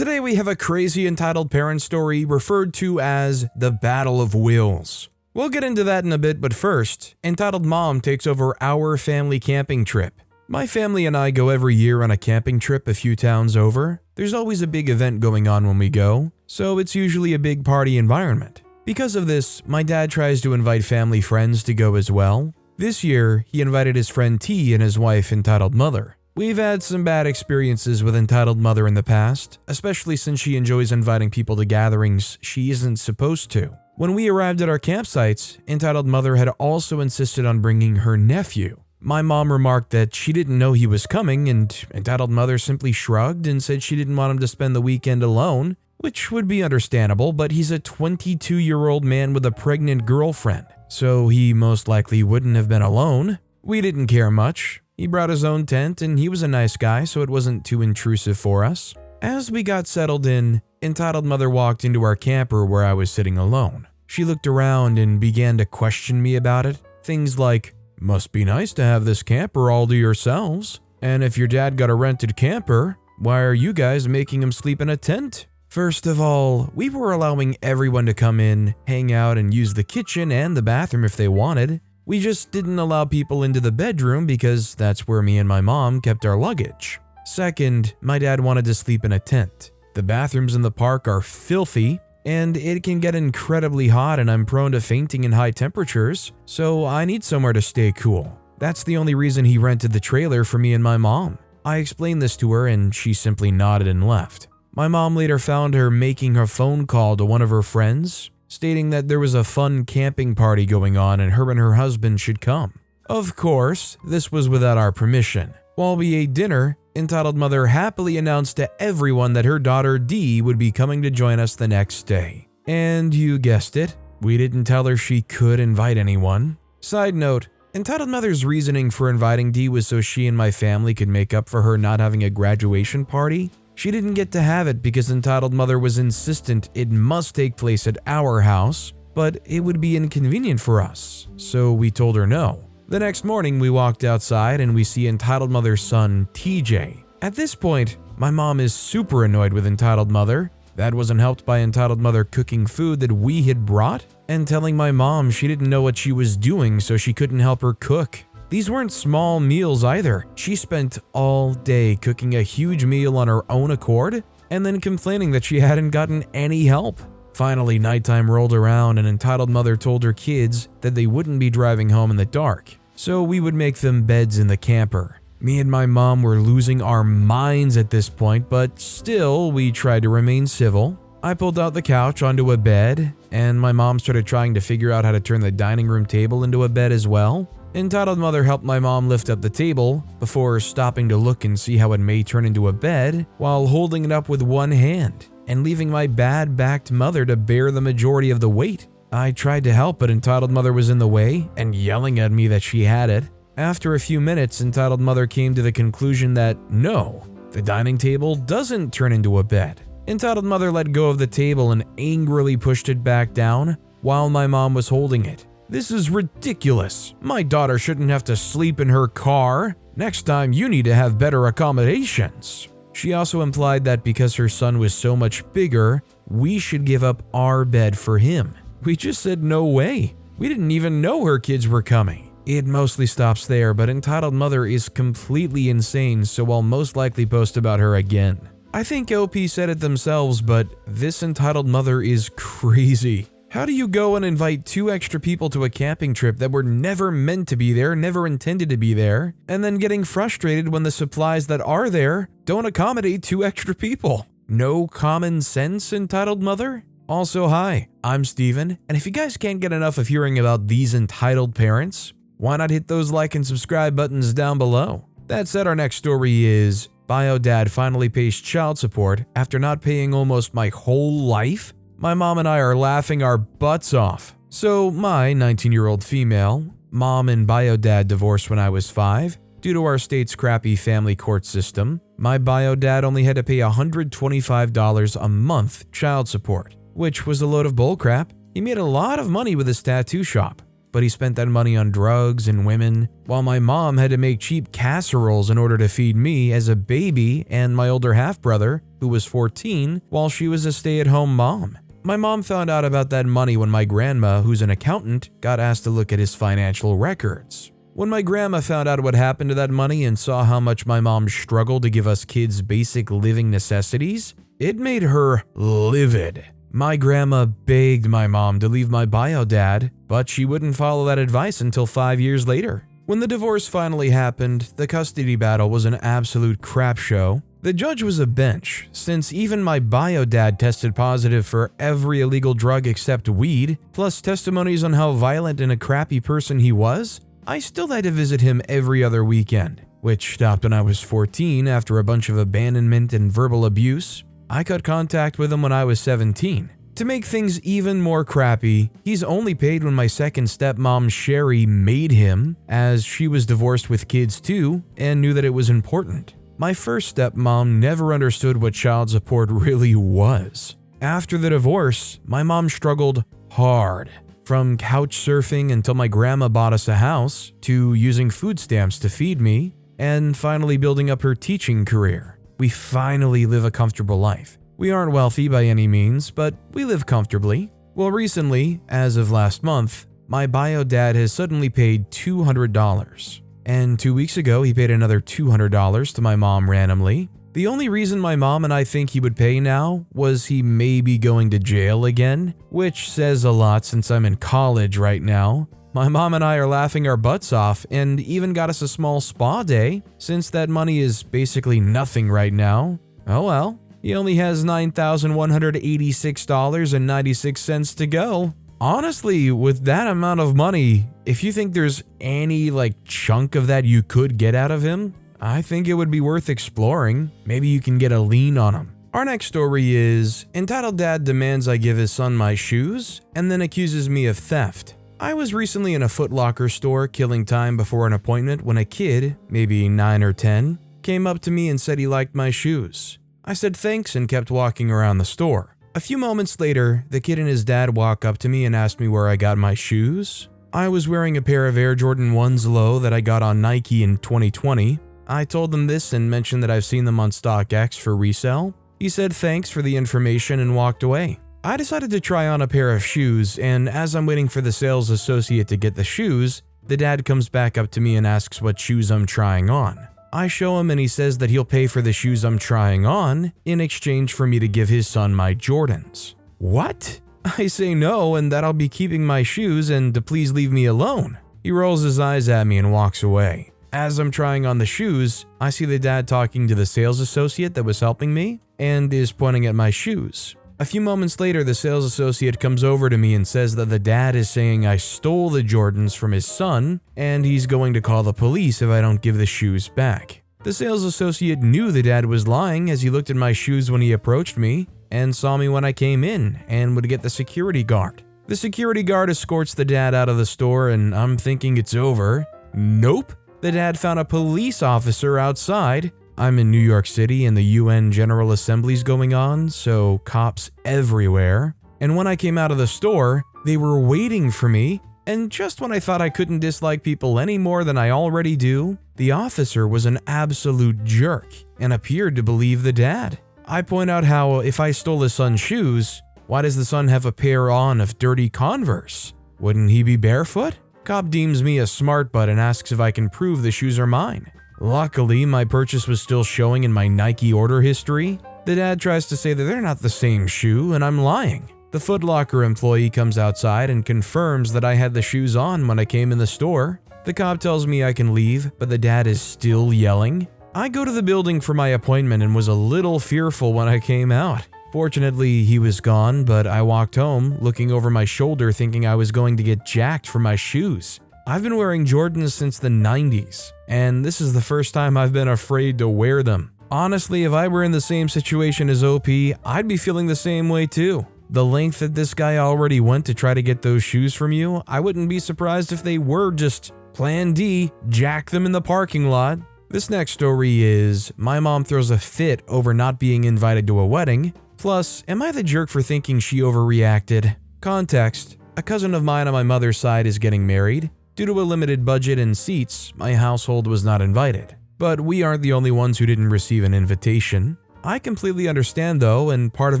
Today we have a crazy entitled parent story referred to as the Battle of Wills. We'll get into that in a bit, but first, entitled mom takes over our family camping trip. My family and I go every year on a camping trip a few towns over. There's always a big event going on when we go, so it's usually a big party environment. Because of this, my dad tries to invite family friends to go as well. This year, he invited his friend T and his wife, entitled mother. We've had some bad experiences with entitled mother in the past, especially since she enjoys inviting people to gatherings she isn't supposed to. When we arrived at our campsites, entitled mother had also insisted on bringing her nephew. My mom remarked that she didn't know he was coming, and entitled mother simply shrugged and said she didn't want him to spend the weekend alone, which would be understandable, but he's a 22-year-old man with a pregnant girlfriend, so he most likely wouldn't have been alone. We didn't care much. He brought his own tent and he was a nice guy, so it wasn't too intrusive for us. As we got settled in, entitled mother walked into our camper where I was sitting alone. She looked around and began to question me about it. Things like, "Must be nice to have this camper all to yourselves. And if your dad got a rented camper, why are you guys making him sleep in a tent?" First of all, we were allowing everyone to come in, hang out, and use the kitchen and the bathroom if they wanted. We just didn't allow people into the bedroom because that's where me and my mom kept our luggage. Second, my dad wanted to sleep in a tent. The bathrooms in the park are filthy, and it can get incredibly hot, and I'm prone to fainting in high temperatures, so I need somewhere to stay cool. That's the only reason he rented the trailer for me and my mom. I explained this to her and she simply nodded and left. My mom later found her making a phone call to one of her friends, stating that there was a fun camping party going on and her husband should come. Of course, this was without our permission. While we ate dinner, entitled mother happily announced to everyone that her daughter Dee would be coming to join us the next day. And you guessed it, we didn't tell her she could invite anyone. Side note, entitled mother's reasoning for inviting Dee was so she and my family could make up for her not having a graduation party. She didn't get to have it because entitled mother was insistent it must take place at our house, but it would be inconvenient for us, so we told her no. The next morning we walked outside and we see entitled mother's son TJ. At this point, my mom is super annoyed with entitled mother. That wasn't helped by entitled mother cooking food that we had brought and telling my mom she didn't know what she was doing so she couldn't help her cook. These weren't small meals either. She spent all day cooking a huge meal on her own accord and then complaining that she hadn't gotten any help. Finally, nighttime rolled around and entitled mother told her kids that they wouldn't be driving home in the dark, so we would make them beds in the camper. Me and my mom were losing our minds at this point, but still we tried to remain civil. I pulled out the couch onto a bed, and my mom started trying to figure out how to turn the dining room table into a bed as well. Entitled mother helped my mom lift up the table before stopping to look and see how it may turn into a bed while holding it up with one hand and leaving my bad-backed mother to bear the majority of the weight. I tried to help, but entitled mother was in the way and yelling at me that she had it. After a few minutes, entitled mother came to the conclusion that no, the dining table doesn't turn into a bed. Entitled mother let go of the table and angrily pushed it back down while my mom was holding it. "This is ridiculous. My daughter shouldn't have to sleep in her car. Next time you need to have better accommodations." She also implied that because her son was so much bigger, we should give up our bed for him. We just said no way. We didn't even know her kids were coming. It mostly stops there, but entitled mother is completely insane, so I'll most likely post about her again. I think OP said it themselves, but this entitled mother is crazy. How do you go and invite 2 extra people to a camping trip that were never meant to be there, never intended to be there, and then getting frustrated when the supplies that are there don't accommodate 2 extra people? No common sense, entitled mother? Also, hi, I'm Steven, and if you guys can't get enough of hearing about these entitled parents, why not hit those like and subscribe buttons down below? That said, our next story is Bio Dad finally pays child support after not paying almost my whole life. My mom and I are laughing our butts off. So my 19-year-old female, mom and bio dad divorced when I was 5. Due to our state's crappy family court system, my bio dad only had to pay $125 a month child support, which was a load of bullcrap. He made a lot of money with his tattoo shop, but he spent that money on drugs and women, while my mom had to make cheap casseroles in order to feed me as a baby and my older half-brother, who was 14, while she was a stay-at-home mom. My mom found out about that money when my grandma, who's an accountant, got asked to look at his financial records. When my grandma found out what happened to that money and saw how much my mom struggled to give us kids basic living necessities, it made her livid. My grandma begged my mom to leave my bio dad, but she wouldn't follow that advice until 5 years later. When the divorce finally happened, the custody battle was an absolute crap show. The judge was a bench, since even my bio dad tested positive for every illegal drug except weed, plus testimonies on how violent and a crappy person he was. I still had to visit him every other weekend, which stopped when I was 14 after a bunch of abandonment and verbal abuse. I cut contact with him when I was 17. To make things even more crappy, he's only paid when my second stepmom Sherry made him, as she was divorced with kids too and knew that it was important. My first stepmom never understood what child support really was. After the divorce, my mom struggled hard. From couch surfing until my grandma bought us a house, to using food stamps to feed me, and finally building up her teaching career. We finally live a comfortable life. We aren't wealthy by any means, but we live comfortably. Well, recently, as of last month, my bio dad has suddenly paid $200. And 2 weeks ago, he paid another $200 to my mom randomly. The only reason my mom and I think he would pay now was he may be going to jail again, which says a lot since I'm in college right now. My mom and I are laughing our butts off and even got us a small spa day, since that money is basically nothing right now. Oh well, he only has $9,186.96 to go. Honestly, with that amount of money, if you think there's any chunk of that you could get out of him, I think it would be worth exploring. Maybe you can get a lien on him. Our next story is, entitled Dad demands I give his son my shoes and then accuses me of theft. I was recently in a Foot Locker store killing time before an appointment when a kid, maybe 9 or 10, came up to me and said he liked my shoes. I said thanks and kept walking around the store. A few moments later, the kid and his dad walk up to me and asked me where I got my shoes. I was wearing a pair of Air Jordan 1s low that I got on Nike in 2020. I told them this and mentioned that I've seen them on StockX for resale. He said thanks for the information and walked away. I decided to try on a pair of shoes, and as I'm waiting for the sales associate to get the shoes, the dad comes back up to me and asks what shoes I'm trying on. I show him and he says that he'll pay for the shoes I'm trying on in exchange for me to give his son my Jordans. What? I say no and that I'll be keeping my shoes and to please leave me alone. He rolls his eyes at me and walks away. As I'm trying on the shoes, I see the dad talking to the sales associate that was helping me and is pointing at my shoes. A few moments later, the sales associate comes over to me and says that the dad is saying I stole the Jordans from his son and he's going to call the police if I don't give the shoes back. The sales associate knew the dad was lying as he looked at my shoes when he approached me and saw me when I came in and would get the security guard. The security guard escorts the dad out of the store and I'm thinking it's over. Nope. The dad found a police officer outside. I'm in New York City and the UN General Assembly's going on, so cops everywhere. And when I came out of the store, they were waiting for me, and just when I thought I couldn't dislike people any more than I already do, the officer was an absolute jerk and appeared to believe the dad. I point out how if I stole his son's shoes, why does the son have a pair on of dirty Converse? Wouldn't he be barefoot? Cop deems me a smart butt and asks if I can prove the shoes are mine. Luckily, my purchase was still showing in my Nike order history. The dad tries to say that they're not the same shoe, and I'm lying. The Foot Locker employee comes outside and confirms that I had the shoes on when I came in the store. The cop tells me I can leave, but the dad is still yelling. I go to the building for my appointment and was a little fearful when I came out. Fortunately, he was gone, but I walked home, looking over my shoulder thinking I was going to get jacked for my shoes. I've been wearing Jordans since the 90s, and this is the first time I've been afraid to wear them. Honestly, if I were in the same situation as OP, I'd be feeling the same way too. The length that this guy already went to try to get those shoes from you, I wouldn't be surprised if they were just Plan D, jack them in the parking lot. This next story is, my mom throws a fit over not being invited to a wedding. Plus, am I the jerk for thinking she overreacted? Context, a cousin of mine on my mother's side is getting married. Due to a limited budget and seats, my household was not invited. But we aren't the only ones who didn't receive an invitation. I completely understand though, and part of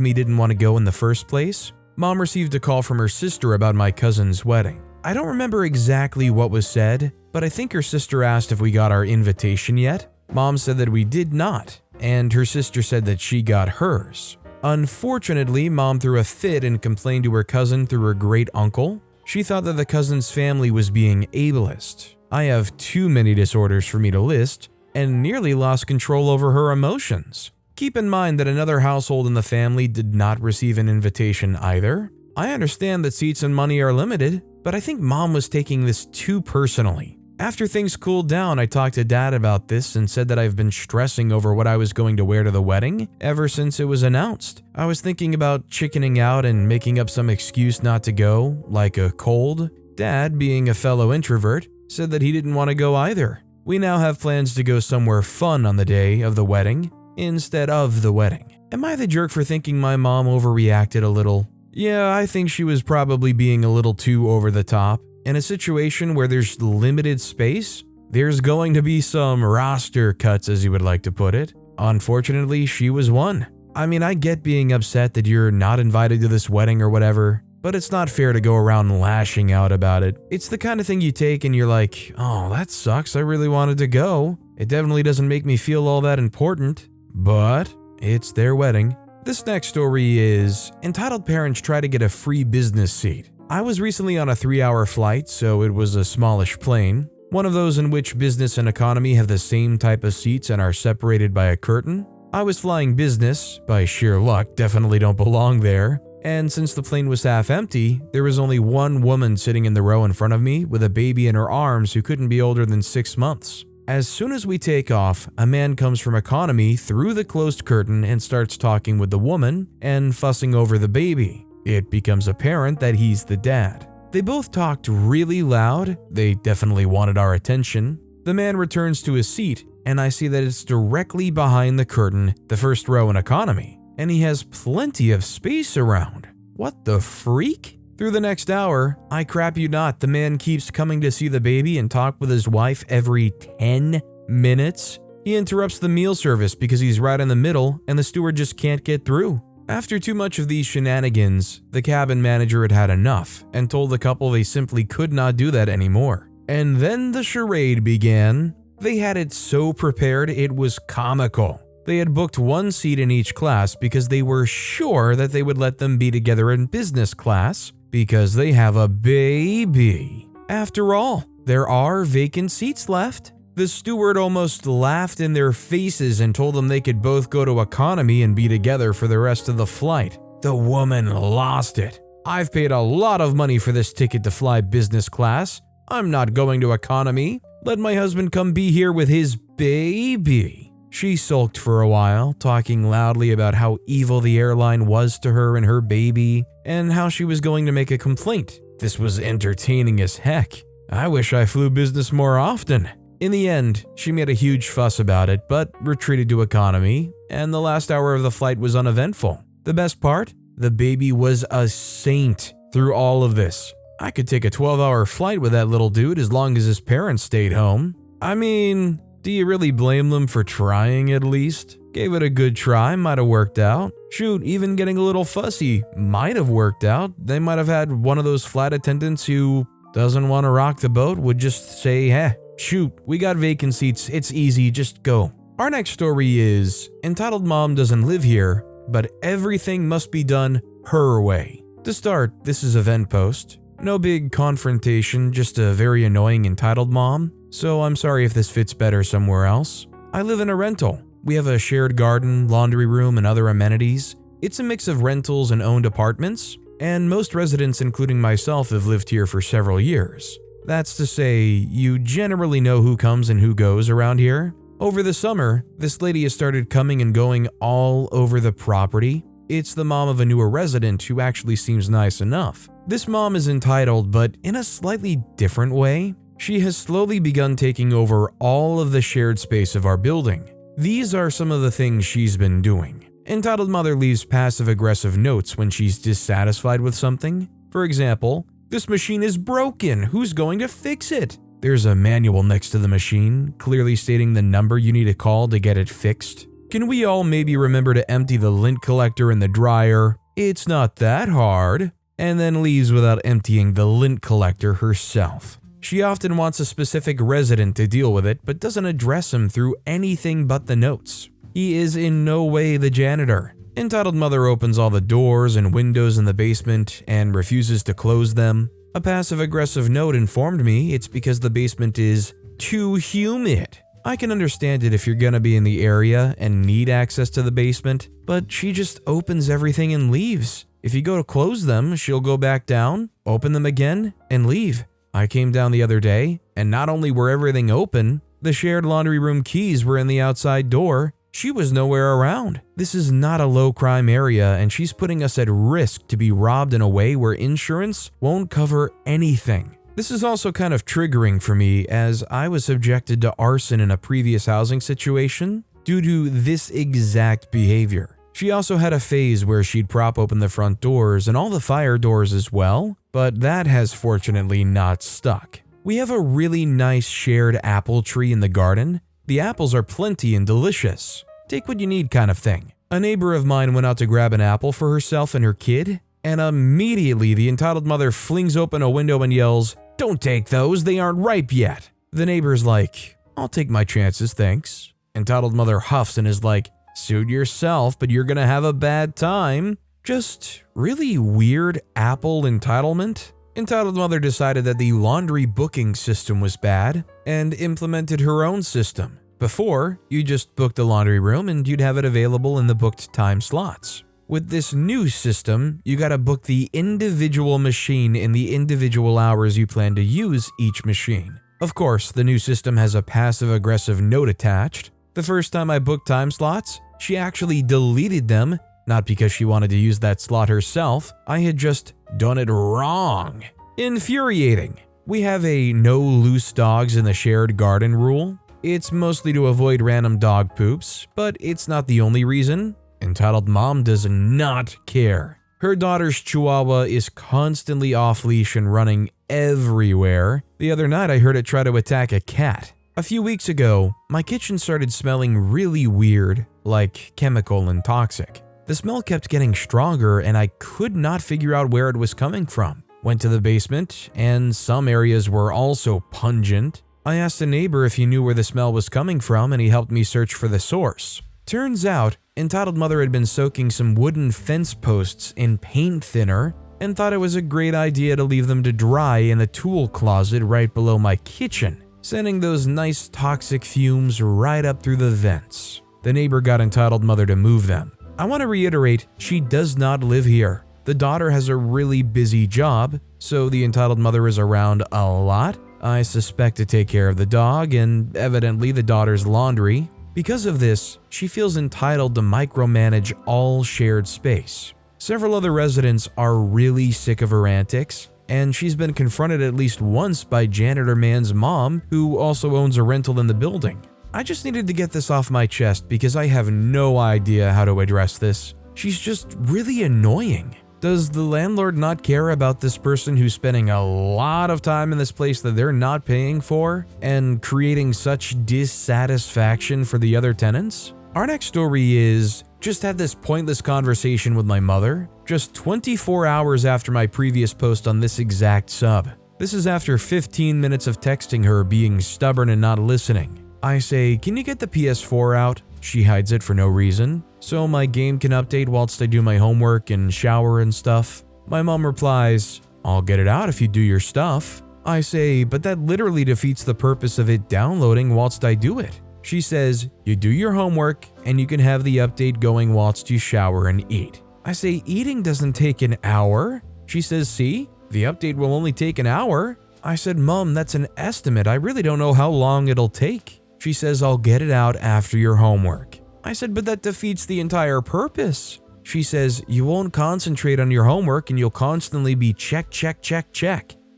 me didn't want to go in the first place. Mom received a call from her sister about my cousin's wedding. I don't remember exactly what was said, but I think her sister asked if we got our invitation yet. Mom said that we did not, and her sister said that she got hers. Unfortunately, Mom threw a fit and complained to her cousin through her great uncle. She thought that the cousin's family was being ableist. I have too many disorders for me to list, and nearly lost control over her emotions. Keep in mind that another household in the family did not receive an invitation either. I understand that seats and money are limited, but I think Mom was taking this too personally. After things cooled down, I talked to Dad about this and said that I've been stressing over what I was going to wear to the wedding ever since it was announced. I was thinking about chickening out and making up some excuse not to go, like a cold. Dad, being a fellow introvert, said that he didn't want to go either. We now have plans to go somewhere fun on the day of the wedding instead of the wedding. Am I the jerk for thinking my mom overreacted a little? Yeah, I think she was probably being a little too over the top. In a situation where there's limited space, there's going to be some roster cuts, as you would like to put it. Unfortunately, she was one. I mean, I get being upset that you're not invited to this wedding or whatever, but it's not fair to go around lashing out about it. It's the kind of thing you take and you're like, oh, that sucks, I really wanted to go. It definitely doesn't make me feel all that important, but it's their wedding. This next story is, entitled parents try to get a free business seat. I was recently on a 3-hour flight, so it was a smallish plane. One of those in which business and economy have the same type of seats and are separated by a curtain. I was flying business, by sheer luck, definitely don't belong there. And since the plane was half empty, there was only one woman sitting in the row in front of me with a baby in her arms who couldn't be older than 6 months. As soon as we take off, a man comes from economy through the closed curtain and starts talking with the woman and fussing over the baby. It becomes apparent that he's the dad. They both talked really loud. They definitely wanted our attention. The man returns to his seat, and I see that it's directly behind the curtain, the first row in economy, and he has plenty of space around. What the freak? Through the next hour, I crap you not, the man keeps coming to see the baby and talk with his wife every 10 minutes. He interrupts the meal service because he's right in the middle and the steward just can't get through. After too much of these shenanigans, the cabin manager had had enough and told the couple they simply could not do that anymore. And then the charade began. They had it so prepared it was comical. They had booked one seat in each class because they were sure that they would let them be together in business class because they have a baby. After all, there are vacant seats left. The steward almost laughed in their faces and told them they could both go to economy and be together for the rest of the flight. The woman lost it. I've paid a lot of money for this ticket to fly business class. I'm not going to economy. Let my husband come be here with his baby. She sulked for a while, talking loudly about how evil the airline was to her and her baby, and how she was going to make a complaint. This was entertaining as heck. I wish I flew business more often. In the end, she made a huge fuss about it, but retreated to economy, and the last hour of the flight was uneventful. The best part? The baby was a saint through all of this. I could take a 12-hour flight with that little dude as long as his parents stayed home. I mean, do you really blame them for trying at least? Gave it a good try, might have worked out. Shoot, even getting a little fussy might have worked out. They might have had one of those flight attendants who doesn't want to rock the boat would just say, "Heh, shoot, we got vacant seats, it's easy, just go." Our next story is, entitled Mom doesn't live here, but everything must be done her way. To start, this is a vent post. No big confrontation, just a very annoying entitled mom, so I'm sorry if this fits better somewhere else. I live in a rental. We have a shared garden, laundry room, and other amenities. It's a mix of rentals and owned apartments, and most residents, including myself, have lived here for several years. That's to say, you generally know who comes and who goes around here. Over the summer, this lady has started coming and going all over the property. It's the mom of a newer resident who actually seems nice enough. This mom is entitled, but in a slightly different way. She has slowly begun taking over all of the shared space of our building. These are some of the things she's been doing. Entitled mother leaves passive-aggressive notes when she's dissatisfied with something. For example, "This machine is broken, who's going to fix it?" There's a manual next to the machine, clearly stating the number you need to call to get it fixed. Can we all maybe remember to empty the lint collector in the dryer? It's not that hard. And then leaves without emptying the lint collector herself. She often wants a specific resident to deal with it, but doesn't address him through anything but the notes. He is in no way the janitor. Entitled mother opens all the doors and windows in the basement and refuses to close them. A passive-aggressive note informed me it's because the basement is too humid. I can understand it if you're gonna be in the area and need access to the basement, but she just opens everything and leaves. If you go to close them, she'll go back down, open them again, and leave. I came down the other day, and not only were everything open, the shared laundry room keys were in the outside door. She was nowhere around. This is not a low-crime area, and she's putting us at risk to be robbed in a way where insurance won't cover anything. This is also kind of triggering for me, as I was subjected to arson in a previous housing situation due to this exact behavior. She also had a phase where she'd prop open the front doors and all the fire doors as well, but that has fortunately not stuck. We have a really nice shared apple tree in the garden. The apples are plenty and delicious. Take what you need kind of thing. A neighbor of mine went out to grab an apple for herself and her kid, and immediately the entitled mother flings open a window and yells, "Don't take those, they aren't ripe yet." The neighbor's like, "I'll take my chances, thanks." Entitled mother huffs and is like, "Suit yourself, but you're gonna have a bad time." Just really weird apple entitlement. Entitled mother decided that the laundry booking system was bad and implemented her own system. Before, you just booked a laundry room and you'd have it available in the booked time slots. With this new system, you gotta book the individual machine in the individual hours you plan to use each machine. Of course, the new system has a passive-aggressive note attached. The first time I booked time slots, she actually deleted them, not because she wanted to use that slot herself. I had just done it wrong. Infuriating. We have a no loose dogs in the shared garden rule. It's mostly to avoid random dog poops, but it's not the only reason. Entitled mom does not care. Her daughter's chihuahua is constantly off-leash and running everywhere. The other night I heard it try to attack a cat. A few weeks ago, my kitchen started smelling really weird, like chemical and toxic. The smell kept getting stronger and I could not figure out where it was coming from. Went to the basement, and some areas were also pungent. I asked a neighbor if he knew where the smell was coming from and he helped me search for the source. Turns out, entitled mother had been soaking some wooden fence posts in paint thinner and thought it was a great idea to leave them to dry in the tool closet right below my kitchen, sending those nice toxic fumes right up through the vents. The neighbor got entitled mother to move them. I want to reiterate, she does not live here. The daughter has a really busy job, so the entitled mother is around a lot. I suspect to take care of the dog and evidently the daughter's laundry. Because of this, she feels entitled to micromanage all shared space. Several other residents are really sick of her antics, and she's been confronted at least once by janitor man's mom, who also owns a rental in the building. I just needed to get this off my chest because I have no idea how to address this. She's just really annoying. Does the landlord not care about this person who's spending a lot of time in this place that they're not paying for and creating such dissatisfaction for the other tenants? Our next story is, just had this pointless conversation with my mother just 24 hours after my previous post on this exact sub. This is after 15 minutes of texting her being stubborn and not listening. I say, "Can you get the PS4 out?" She hides it for no reason, so my game can update whilst I do my homework and shower and stuff. My mom replies, "I'll get it out if you do your stuff." I say, "But that literally defeats the purpose of it downloading whilst I do it." She says, "You do your homework and you can have the update going whilst you shower and eat." I say, "Eating doesn't take an hour." She says, "See, the update will only take an hour." I said, "Mom, that's an estimate. I really don't know how long it'll take." She says, "I'll get it out after your homework." I said, "But that defeats the entire purpose." She says, "You won't concentrate on your homework and you'll constantly be check.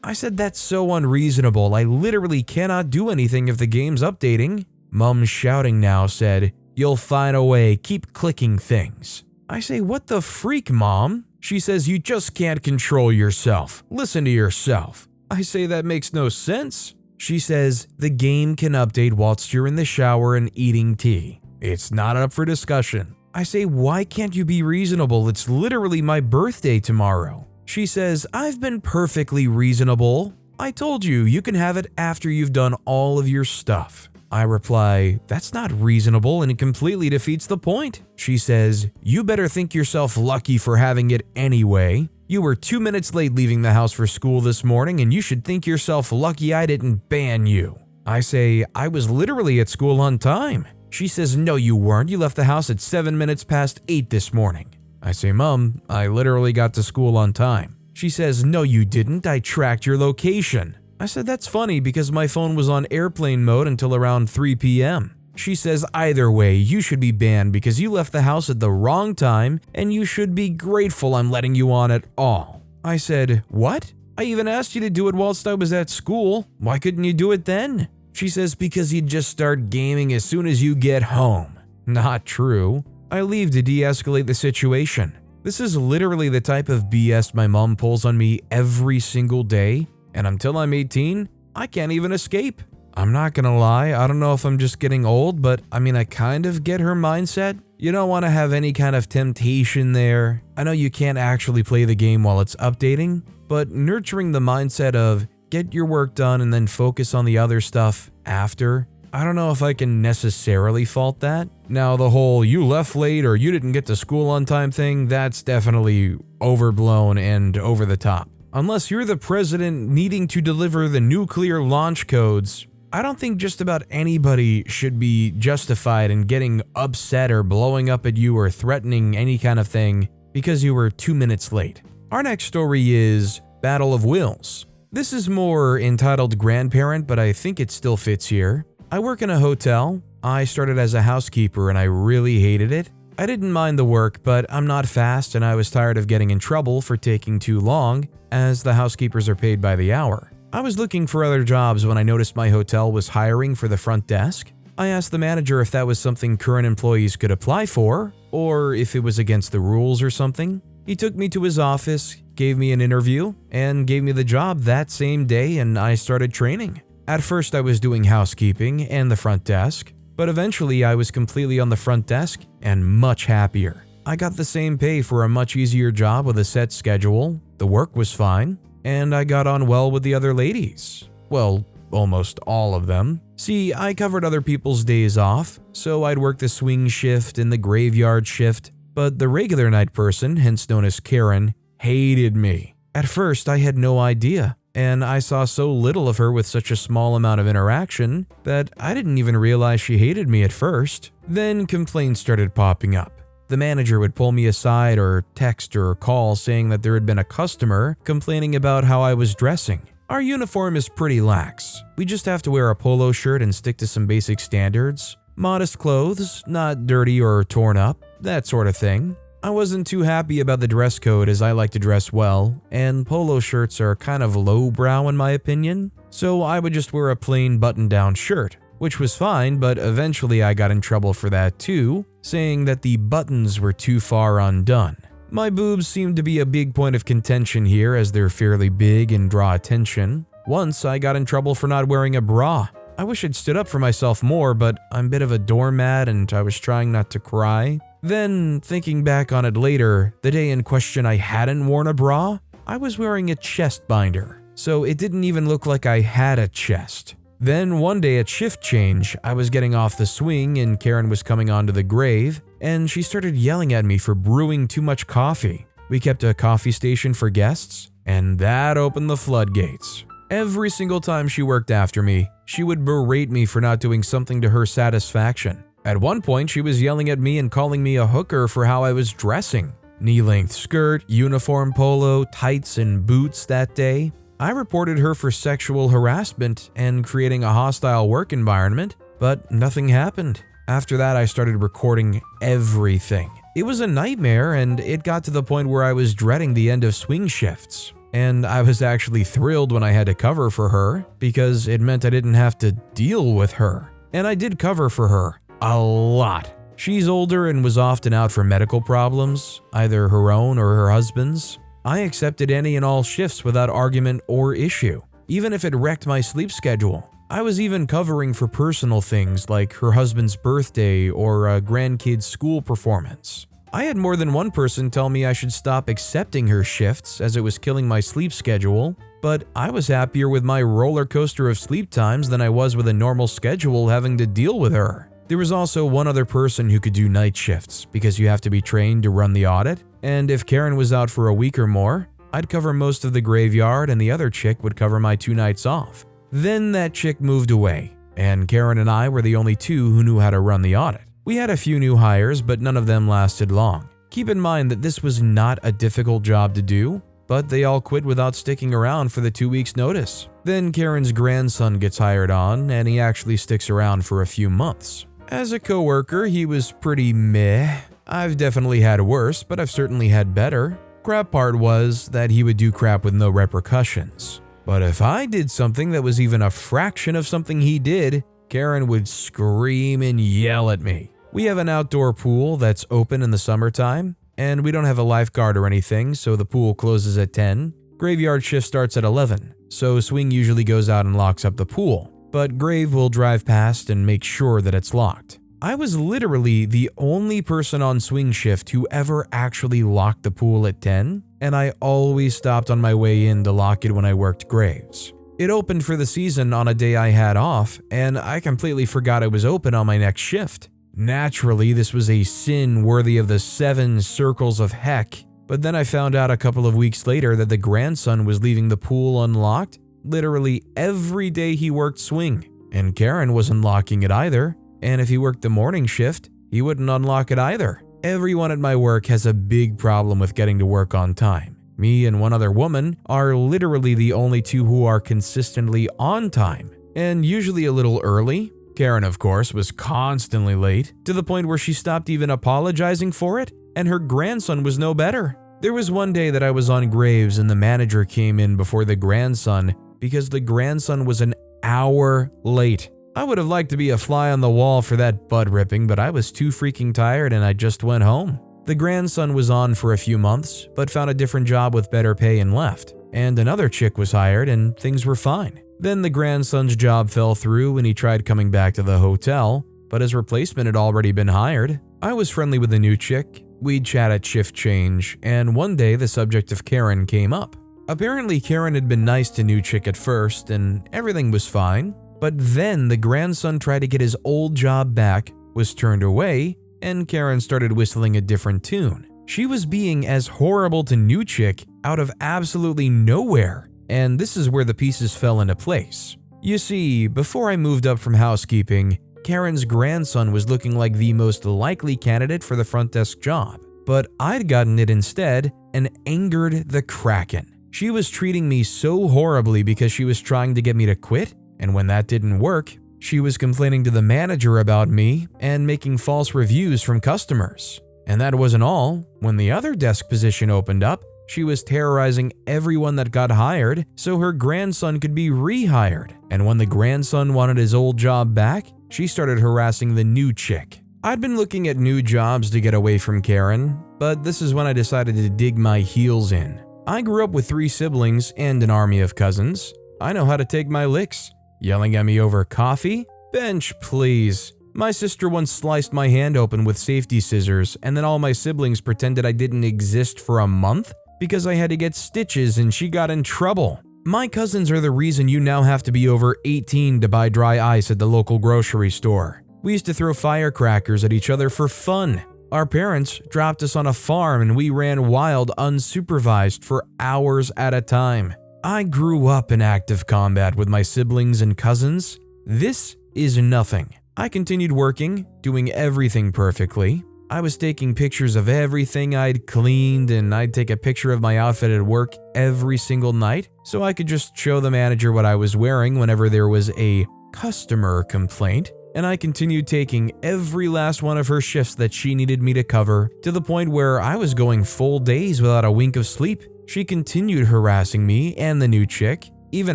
I said, "That's so unreasonable. I literally cannot do anything if the game's updating." Mom, shouting now, said, "You'll find a way. Keep clicking things." I say, "What the freak, Mom?" She says, "You just can't control yourself. Listen to yourself." I say, "That makes no sense." She says, "The game can update whilst you're in the shower and eating tea." It's not up for discussion. I say, why can't you be reasonable? It's literally my birthday tomorrow. She says, I've been perfectly reasonable. I told you, you can have it after you've done all of your stuff. I reply, that's not reasonable and it completely defeats the point. She says, you better think yourself lucky for having it anyway. You were 2 minutes late leaving the house for school this morning and you should think yourself lucky I didn't ban you. I say, I was literally at school on time. She says, no you weren't, you left the house at 7 minutes past 8 this morning. I say, Mom, I literally got to school on time. She says, no you didn't, I tracked your location. I said, that's funny because my phone was on airplane mode until around 3 p.m. She says, either way, you should be banned because you left the house at the wrong time and you should be grateful I'm letting you on at all. I said, what? I even asked you to do it whilst I was at school. Why couldn't you do it then? She says, because you'd just start gaming as soon as you get home. Not true. I leave to de-escalate the situation. This is literally the type of BS my mom pulls on me every single day, and until I'm 18, I can't even escape. I'm not gonna lie, I don't know if I'm just getting old, but I kind of get her mindset. You don't want to have any kind of temptation there. I know you can't actually play the game while it's updating, but nurturing the mindset of get your work done and then focus on the other stuff after, I don't know if I can necessarily fault that. Now the whole you left late or you didn't get to school on time thing, that's definitely overblown and over the top. Unless you're the president needing to deliver the nuclear launch codes, I don't think just about anybody should be justified in getting upset or blowing up at you or threatening any kind of thing because you were 2 minutes late. Our next story is Battle of Wills. This is more entitled grandparent, but I think it still fits here. I work in a hotel. I started as a housekeeper and I really hated it. I didn't mind the work, but I'm not fast and I was tired of getting in trouble for taking too long, as the housekeepers are paid by the hour. I was looking for other jobs when I noticed my hotel was hiring for the front desk. I asked the manager if that was something current employees could apply for, or if it was against the rules or something. He took me to his office, gave me an interview, and gave me the job that same day, and I started training. At first I was doing housekeeping and the front desk, but eventually I was completely on the front desk and much happier. I got the same pay for a much easier job with a set schedule, the work was fine, and I got on well with the other ladies. Well, almost all of them. See, I covered other people's days off, so I'd work the swing shift and the graveyard shift, but the regular night person, hence known as Karen, hated me. At first, I had no idea, and I saw so little of her with such a small amount of interaction that I didn't even realize she hated me at first. Then complaints started popping up. The manager would pull me aside or text or call saying that there had been a customer complaining about how I was dressing. Our uniform is pretty lax. We just have to wear a polo shirt and stick to some basic standards. Modest clothes, not dirty or torn up, that sort of thing. I wasn't too happy about the dress code as I like to dress well, and polo shirts are kind of lowbrow in my opinion, so I would just wear a plain button-down shirt, which was fine, but eventually I got in trouble for that too, saying that the buttons were too far undone. My boobs seem to be a big point of contention here as they're fairly big and draw attention. Once I got in trouble for not wearing a bra. I wish I'd stood up for myself more, but I'm a bit of a doormat and I was trying not to cry. Then, thinking back on it later, the day in question I hadn't worn a bra, I was wearing a chest binder, so it didn't even look like I had a chest. Then one day at shift change, I was getting off the swing and Karen was coming onto the grave, and she started yelling at me for brewing too much coffee. We kept a coffee station for guests, and that opened the floodgates. Every single time she worked after me, she would berate me for not doing something to her satisfaction. At one point, she was yelling at me and calling me a hooker for how I was dressing. Knee-length skirt, uniform polo, tights, and boots that day. I reported her for sexual harassment and creating a hostile work environment, but nothing happened. After that, I started recording everything. It was a nightmare, and it got to the point where I was dreading the end of swing shifts. And I was actually thrilled when I had to cover for her, because it meant I didn't have to deal with her. And I did cover for her. A lot. She's older and was often out for medical problems, either her own or her husband's. I accepted any and all shifts without argument or issue, even if it wrecked my sleep schedule. I was even covering for personal things like her husband's birthday or a grandkid's school performance. I had more than one person tell me I should stop accepting her shifts as it was killing my sleep schedule, but I was happier with my roller coaster of sleep times than I was with a normal schedule having to deal with her. There was also one other person who could do night shifts because you have to be trained to run the audit, and if Karen was out for a week or more, I'd cover most of the graveyard and the other chick would cover my 2 nights off. Then that chick moved away, and Karen and I were the only 2 who knew how to run the audit. We had a few new hires, but none of them lasted long. Keep in mind that this was not a difficult job to do, but they all quit without sticking around for the 2 weeks' notice. Then Karen's grandson gets hired on, and he actually sticks around for a few months. As a coworker, he was pretty meh. I've definitely had worse, but I've certainly had better. Crap part was that he would do crap with no repercussions. But if I did something that was even a fraction of something he did, Karen would scream and yell at me. We have an outdoor pool that's open in the summertime, and we don't have a lifeguard or anything, so the pool closes at 10. Graveyard shift starts at 11, so Swing usually goes out and locks up the pool, but Grave will drive past and make sure that it's locked. I was literally the only person on Swing shift who ever actually locked the pool at 10, and I always stopped on my way in to lock it when I worked Graves. It opened for the season on a day I had off, and I completely forgot it was open on my next shift. Naturally, this was a sin worthy of the 7 circles of heck, but then I found out a couple of weeks later that the grandson was leaving the pool unlocked literally every day he worked Swing, and Karen wasn't locking it either, and if he worked the morning shift, he wouldn't unlock it either. Everyone at my work has a big problem with getting to work on time. Me and one other woman are literally the only 2 who are consistently on time, and usually a little early. Karen, of course, was constantly late, to the point where she stopped even apologizing for it, and her grandson was no better. There was one day that I was on Graves and the manager came in before the grandson because the grandson was an hour late. I would have liked to be a fly on the wall for that butt ripping, but I was too freaking tired and I just went home. The grandson was on for a few months, but found a different job with better pay and left, and another chick was hired and things were fine. Then the grandson's job fell through and he tried coming back to the hotel, but his replacement had already been hired. I was friendly with the new chick, we'd chat at shift change, and one day the subject of Karen came up. Apparently Karen had been nice to new chick at first and everything was fine, but then the grandson tried to get his old job back, was turned away, and Karen started whistling a different tune. She was being as horrible to new chick out of absolutely nowhere, and this is where the pieces fell into place. You see, before I moved up from housekeeping, Karen's grandson was looking like the most likely candidate for the front desk job, but I'd gotten it instead and angered the Kraken. She was treating me so horribly because she was trying to get me to quit, and when that didn't work, she was complaining to the manager about me and making false reviews from customers. And that wasn't all. When the other desk position opened up, she was terrorizing everyone that got hired so her grandson could be rehired. And when the grandson wanted his old job back, she started harassing the new chick. I'd been looking at new jobs to get away from Karen, but this is when I decided to dig my heels in. I grew up with 3 siblings and an army of cousins. I know how to take my licks. Yelling at me over coffee? Bench, please. My sister once sliced my hand open with safety scissors, and then all my siblings pretended I didn't exist for a month because I had to get stitches and she got in trouble. My cousins are the reason you now have to be over 18 to buy dry ice at the local grocery store. We used to throw firecrackers at each other for fun. Our parents dropped us on a farm and we ran wild unsupervised for hours at a time. I grew up in active combat with my siblings and cousins. This is nothing. I continued working, doing everything perfectly. I was taking pictures of everything I'd cleaned, and I'd take a picture of my outfit at work every single night so I could just show the manager what I was wearing whenever there was a customer complaint. And I continued taking every last one of her shifts that she needed me to cover to the point where I was going full days without a wink of sleep. She continued harassing me and the new chick, even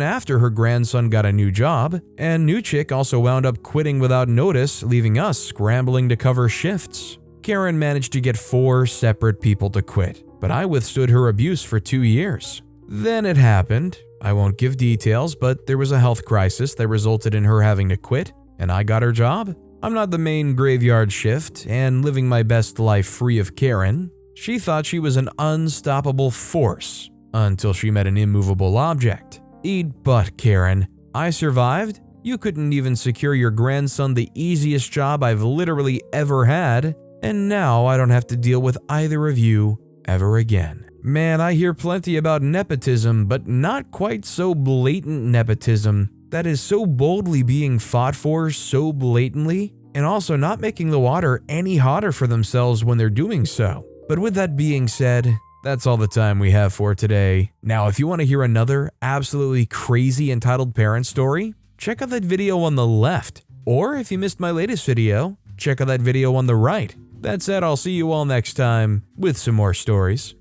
after her grandson got a new job, and new chick also wound up quitting without notice, leaving us scrambling to cover shifts. Karen managed to get 4 separate people to quit, but I withstood her abuse for 2 years. Then it happened. I won't give details, but there was a health crisis that resulted in her having to quit, and I got her job. I'm not the main graveyard shift and living my best life free of Karen. She thought she was an unstoppable force until she met an immovable object. Eat butt, Karen. I survived. You couldn't even secure your grandson the easiest job I've literally ever had, and now I don't have to deal with either of you ever again. Man, I hear plenty about nepotism, but not quite so blatant nepotism that is so boldly being fought for so blatantly, and also not making the water any hotter for themselves when they're doing so. But with that being said, that's all the time we have for today. Now, if you want to hear another absolutely crazy entitled parent story, check out that video on the left. Or if you missed my latest video, check out that video on the right. That said, I'll see you all next time with some more stories.